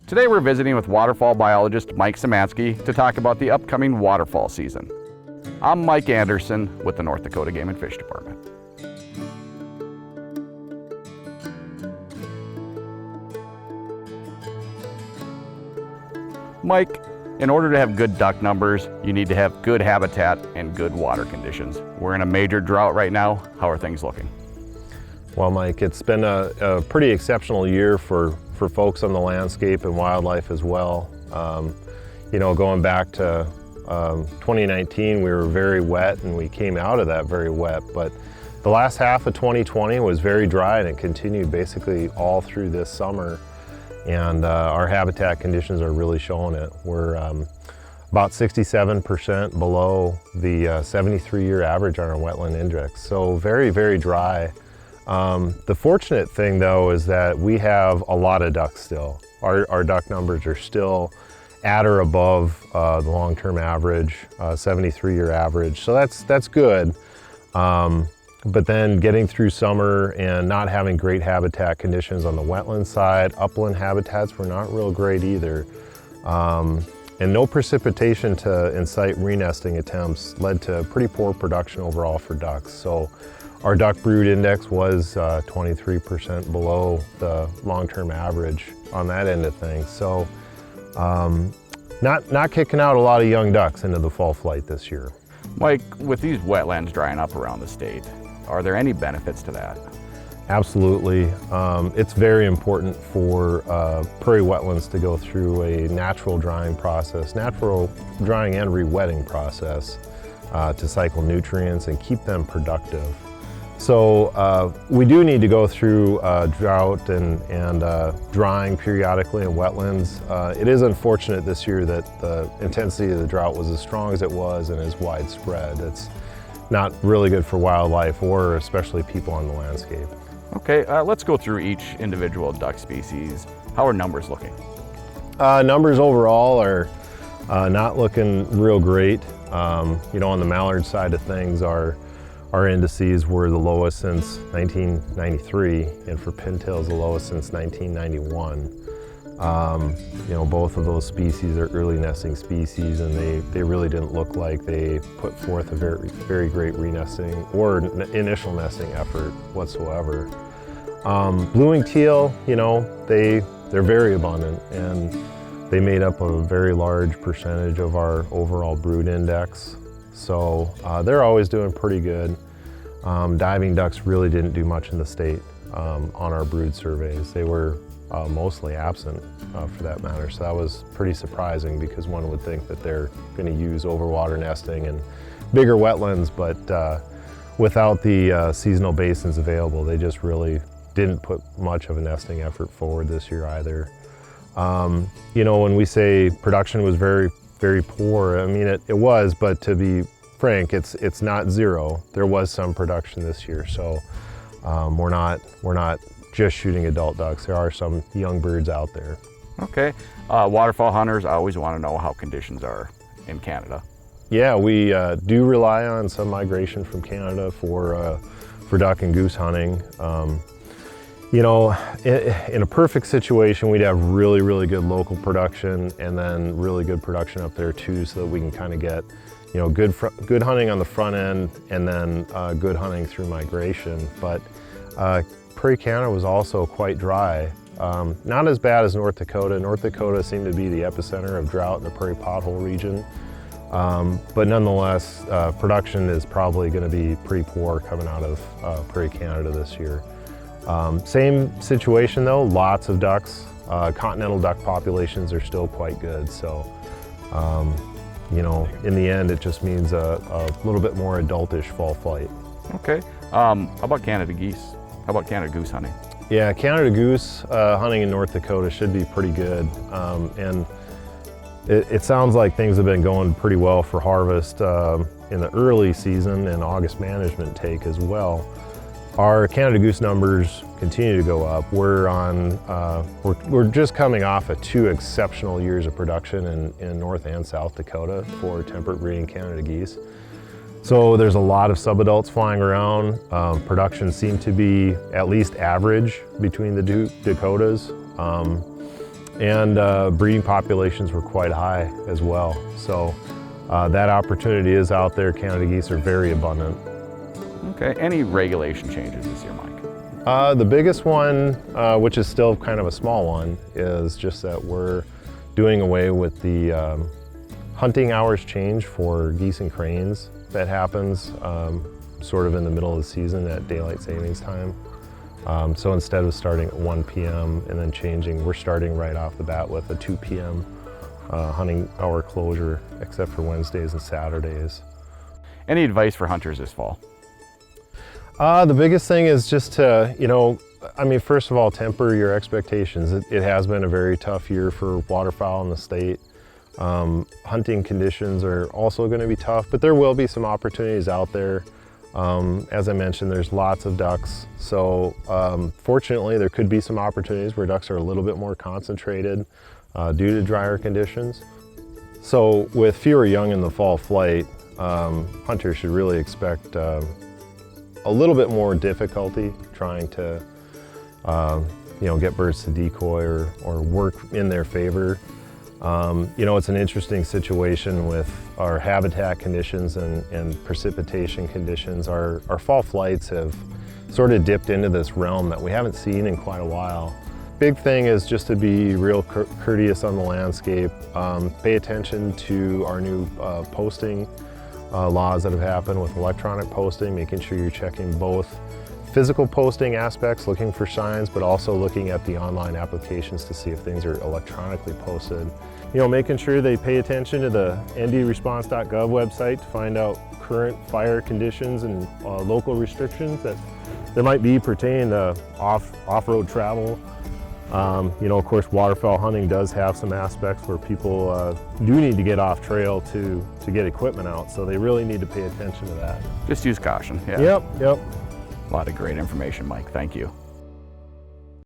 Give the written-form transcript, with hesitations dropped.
Today we're visiting with waterfall biologist Mike Szymanski to talk about the upcoming waterfall season. I'm Mike Anderson with the North Dakota Game and Fish Department. Mike, in order to have good duck numbers, you need to have good habitat and good water conditions. We're in a major drought right now. How are things looking? Well, Mike, it's been a pretty exceptional year for folks on the landscape and wildlife as well. Going back to 2019, we were very wet and we came out of that very wet, but the last half of 2020 was very dry and it continued basically all through this summer. And our habitat conditions are really showing it. We're about 67% below the 73-year average on our wetland index. So very, very dry. The fortunate thing though is that we have a lot of ducks still. Our duck numbers are still at or above the long-term average, 73-year average. So that's good. But then getting through summer and not having great habitat conditions on the wetland side, upland habitats were not real great either. And no precipitation to incite renesting attempts led to pretty poor production overall for ducks. So our duck brood index was 23% below the long-term average on that end of things. So not kicking out a lot of young ducks into the fall flight this year. Mike, with these wetlands drying up around the state, are there any benefits to that? Absolutely. It's very important for prairie wetlands to go through a natural drying process, natural drying and re-wetting process to cycle nutrients and keep them productive. So we do need to go through drought and drying periodically in wetlands. It is unfortunate this year that the intensity of the drought was as strong as it was and as widespread. It's not really good for wildlife or especially people on the landscape. Okay, let's go through each individual duck species. How are numbers looking? Numbers overall are not looking real great. On the mallard side of things, our indices were the lowest since 1993, and for pintails the lowest since 1991. Both of those species are early nesting species, and they really didn't look like they put forth a very, very great renesting or initial nesting effort whatsoever. Blue-winged teal, they're very abundant, and they made up a very large percentage of our overall brood index. So they're always doing pretty good. Diving ducks really didn't do much in the state on our brood surveys. They were mostly absent for that matter. So that was pretty surprising because one would think that they're going to use overwater nesting and bigger wetlands, but without the seasonal basins available, they just really didn't put much of a nesting effort forward this year either. When we say production was very, very poor, I mean, it was, but to be frank, it's not zero. There was some production this year, so we're not just shooting adult ducks. There are some young birds out there. Okay, waterfowl hunters always want to know how conditions are in Canada. Yeah, we do rely on some migration from Canada for duck and goose hunting. In a perfect situation, we'd have really, really good local production and then really good production up there too, so that we can kind of get, good hunting on the front end and then good hunting through migration. But Prairie Canada was also quite dry. Not as bad as North Dakota. North Dakota seemed to be the epicenter of drought in the prairie pothole region. But nonetheless, production is probably going to be pretty poor coming out of Prairie Canada this year. Same situation though, lots of ducks. Continental duck populations are still quite good. So, in the end, it just means a little bit more adultish fall flight. Okay. How about Canada geese? How about Canada goose hunting? Yeah, Canada goose hunting in North Dakota should be pretty good. And it sounds like things have been going pretty well for harvest in the early season and August management take as well. Our Canada goose numbers continue to go up. We're just coming off of 2 exceptional years of production in North and South Dakota for temperate breeding Canada geese. So there's a lot of subadults flying around. Production seemed to be at least average between the two Dakotas. and breeding populations were quite high as well. So that opportunity is out there. Canada geese are very abundant. Okay, any regulation changes this year, Mike? The biggest one, which is still kind of a small one, is just that we're doing away with the hunting hours change for geese and cranes. That happens sort of in the middle of the season at daylight savings time. So instead of starting at 1 p.m. and then changing, we're starting right off the bat with a 2 p.m. Hunting hour closure, except for Wednesdays and Saturdays. Any advice for hunters this fall? The biggest thing is just to, first of all, temper your expectations. It has been a very tough year for waterfowl in the state. Hunting conditions are also going to be tough, but there will be some opportunities out there. As I mentioned, there's lots of ducks. So fortunately, there could be some opportunities where ducks are a little bit more concentrated due to drier conditions. So with fewer young in the fall flight, hunters should really expect a little bit more difficulty trying to get birds to decoy or work in their favor. It's an interesting situation with our habitat conditions and precipitation conditions. Our fall flights have sort of dipped into this realm that we haven't seen in quite a while. Big thing is just to be real courteous on the landscape. Pay attention to our new posting laws that have happened with electronic posting, making sure you're checking both physical posting aspects, looking for signs, but also looking at the online applications to see if things are electronically posted. Making sure they pay attention to the ndresponse.gov website to find out current fire conditions and local restrictions that there might be pertaining to off-road travel. Of course, waterfowl hunting does have some aspects where people do need to get off trail to get equipment out, so they really need to pay attention to that. Just use caution. Yeah. Yep. A lot of great information, Mike. Thank you.